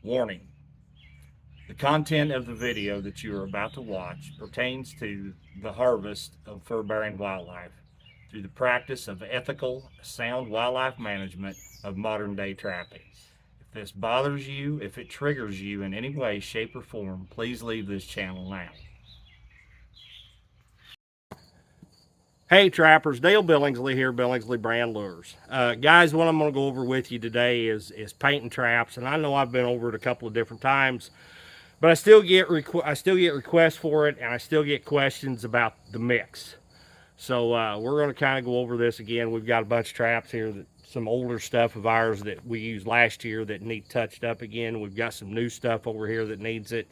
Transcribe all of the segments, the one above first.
Warning: the content of the video that you are about to watch pertains to the harvest of fur-bearing wildlife through the practice of ethical, sound wildlife management of modern-day trapping. If this bothers you, if it triggers you in any way, shape, or form, please leave this channel now. Hey trappers, Dale Billingsley here, Billingsley Brand Lures. Guys, what I'm going to go over with you today is painting traps, and I know I've been over it a couple of different times, but I still get requests for it, and I still get questions about the mix. So we're going to kind of go over this again. We've got a bunch of traps here, some older stuff of ours that we used last year that need touched up again. We've got some new stuff over here that needs it.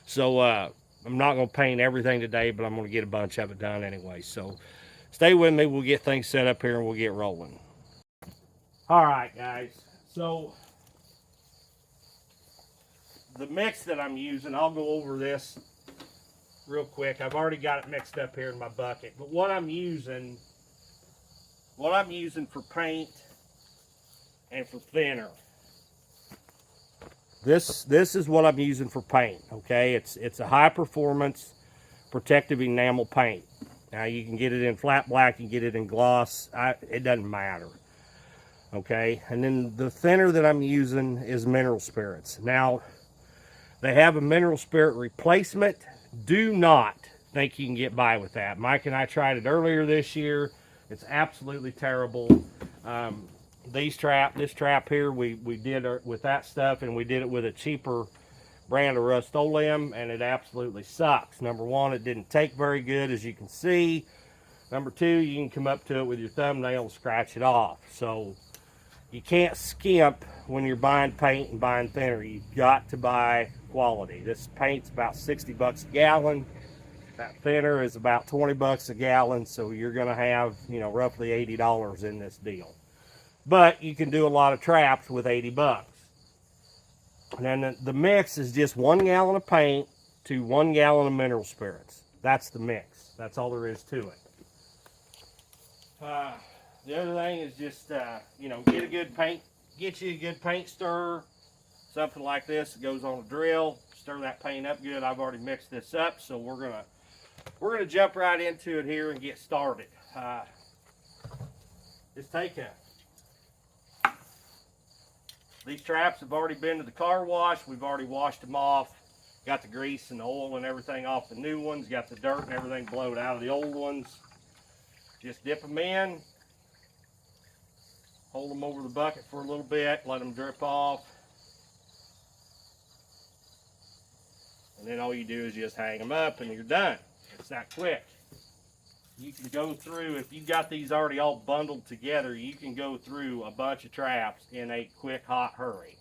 So I'm not going to paint everything today, but I'm going to get a bunch of it done anyway. So stay with me. We'll get things set up here and we'll get rolling. All right, guys. So the mix that I'm using, I'll go over this real quick. I've already got it mixed up here in my bucket, but what I'm using for paint and for thinner, this is what I'm using for paint. Okay, it's a high performance protective enamel paint. Now you can get it in flat black, you can get it in gloss, it doesn't matter. Okay, and then the thinner that I'm using is mineral spirits. Now they have a mineral spirit replacement. Do not think you can get by with that. Mike and I tried it earlier this year. It's absolutely terrible. This trap here, we did it with that stuff, and we did it with a cheaper brand of Rust-Oleum, and it absolutely sucks. Number one, it didn't take very good, as you can see. Number two, you can come up to it with your thumbnail and scratch it off. So you can't skimp when you're buying paint and buying thinner. You've got to buy quality. This paint's about 60 bucks a gallon. That thinner is about 20 bucks a gallon, so you're going to have, roughly $80 in this deal. But you can do a lot of traps with 80 bucks. And then the mix is just 1 gallon of paint to 1 gallon of mineral spirits. That's the mix. That's all there is to it. The other thing is just, get you a good paint stirrer, something like this that goes on a drill. Stir that paint up good. I've already mixed this up, so we're gonna jump right into it here and get started. These traps have already been to the car wash. We've already washed them off. Got the grease and the oil and everything off the new ones. Got the dirt and everything blowed out of the old ones. Just dip them in. Hold them over the bucket for a little bit. Let them drip off. And then all you do is just hang them up and you're done. It's that quick. You can go through, if you've got these already all bundled together, you can go through a bunch of traps in a quick, hot hurry.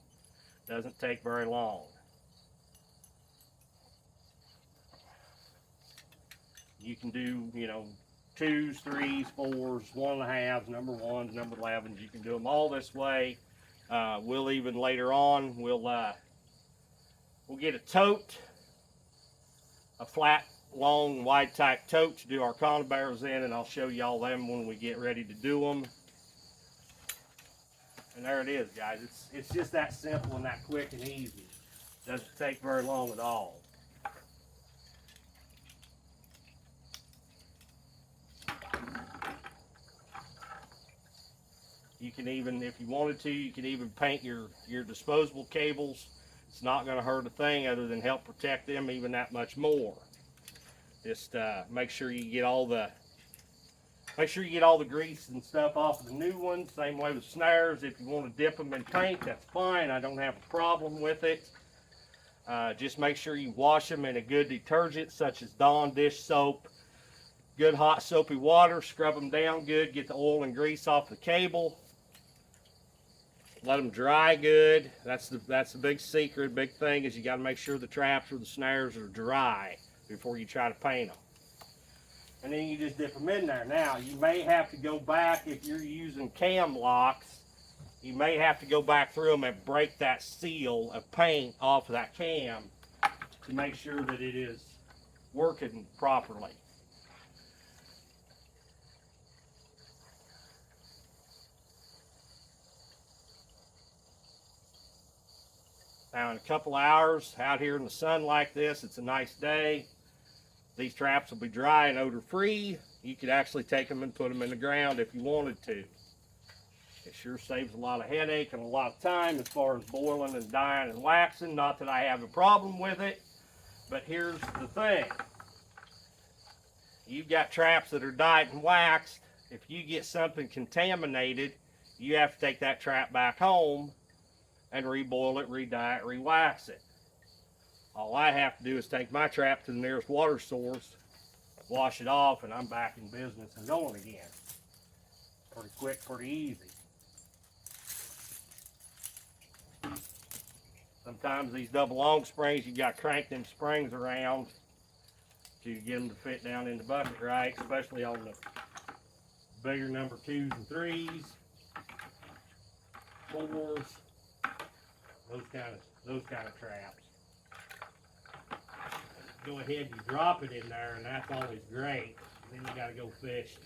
Doesn't take very long. You can do, 2s, 3s, 4s, 1.5s, number 1s, number 11s. You can do them all this way. We'll even later on, we'll get a tote, a flat, long, wide type tote to do our conibears in, and I'll show you all them when we get ready to do them. And there it is, guys. It's just that simple and that quick and easy. Doesn't take very long at all. You can even, if you wanted to, you could even paint your disposable cables. It's not going to hurt a thing other than help protect them even that much more. Just make sure you get all the grease and stuff off of the new ones. Same way with snares. If you want to dip them in paint, that's fine. I don't have a problem with it. Just make sure you wash them in a good detergent such as Dawn dish soap. Good hot soapy water. Scrub them down good. Get the oil and grease off the cable. Let them dry good. That's the big secret, big thing is you got to make sure the traps or the snares are dry before you try to paint them. And then you just dip them in there. Now, you may have to go back if you're using cam locks. You may have to go back through them and break that seal of paint off of that cam to make sure that it is working properly. Now in a couple hours out here in the sun like this, it's a nice day. These traps will be dry and odor free. You could actually take them and put them in the ground if you wanted to. It sure saves a lot of headache and a lot of time as far as boiling and dyeing and waxing. Not that I have a problem with it, but here's the thing. You've got traps that are dyed and waxed. If you get something contaminated, you have to take that trap back home and reboil it, re-dye it, re-wax it. All I have to do is take my trap to the nearest water source, wash it off, and I'm back in business and going again. Pretty quick, pretty easy. Sometimes these double long springs, you got to crank them springs around to get them to fit down in the bucket right, especially on the bigger number 2s and 3s, 4s, those kind of traps. Go ahead and drop it in there, and that's always great. Then you got to go fishing.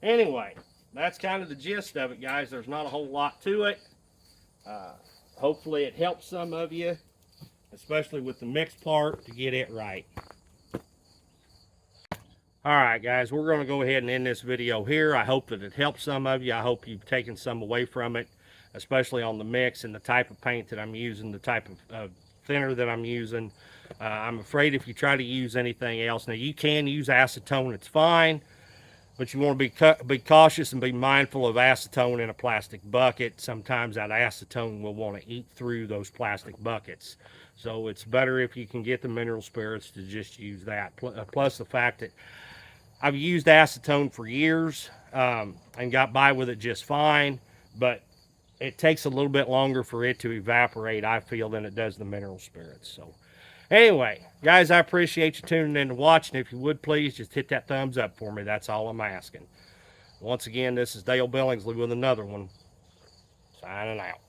Anyway, that's kind of the gist of it, guys. There's not a whole lot to it. Hopefully it helps some of you, especially with the mixed part, to get it right. Alright guys, we're going to go ahead and end this video here. I hope that it helps some of you. I hope you've taken some away from it, especially on the mix and the type of paint that I'm using, the type of thinner that I'm using. I'm afraid if you try to use anything else, now you can use acetone, it's fine, but you want to be cautious and be mindful of acetone in a plastic bucket. Sometimes that acetone will want to eat through those plastic buckets. So it's better if you can get the mineral spirits to just use that. Plus the fact that I've used acetone for years and got by with it just fine, but it takes a little bit longer for it to evaporate, I feel, than it does the mineral spirits. So anyway, guys, I appreciate you tuning in and watching. If you would, please just hit that thumbs up for me. That's all I'm asking. Once again, this is Dale Billingsley with another one. Signing out.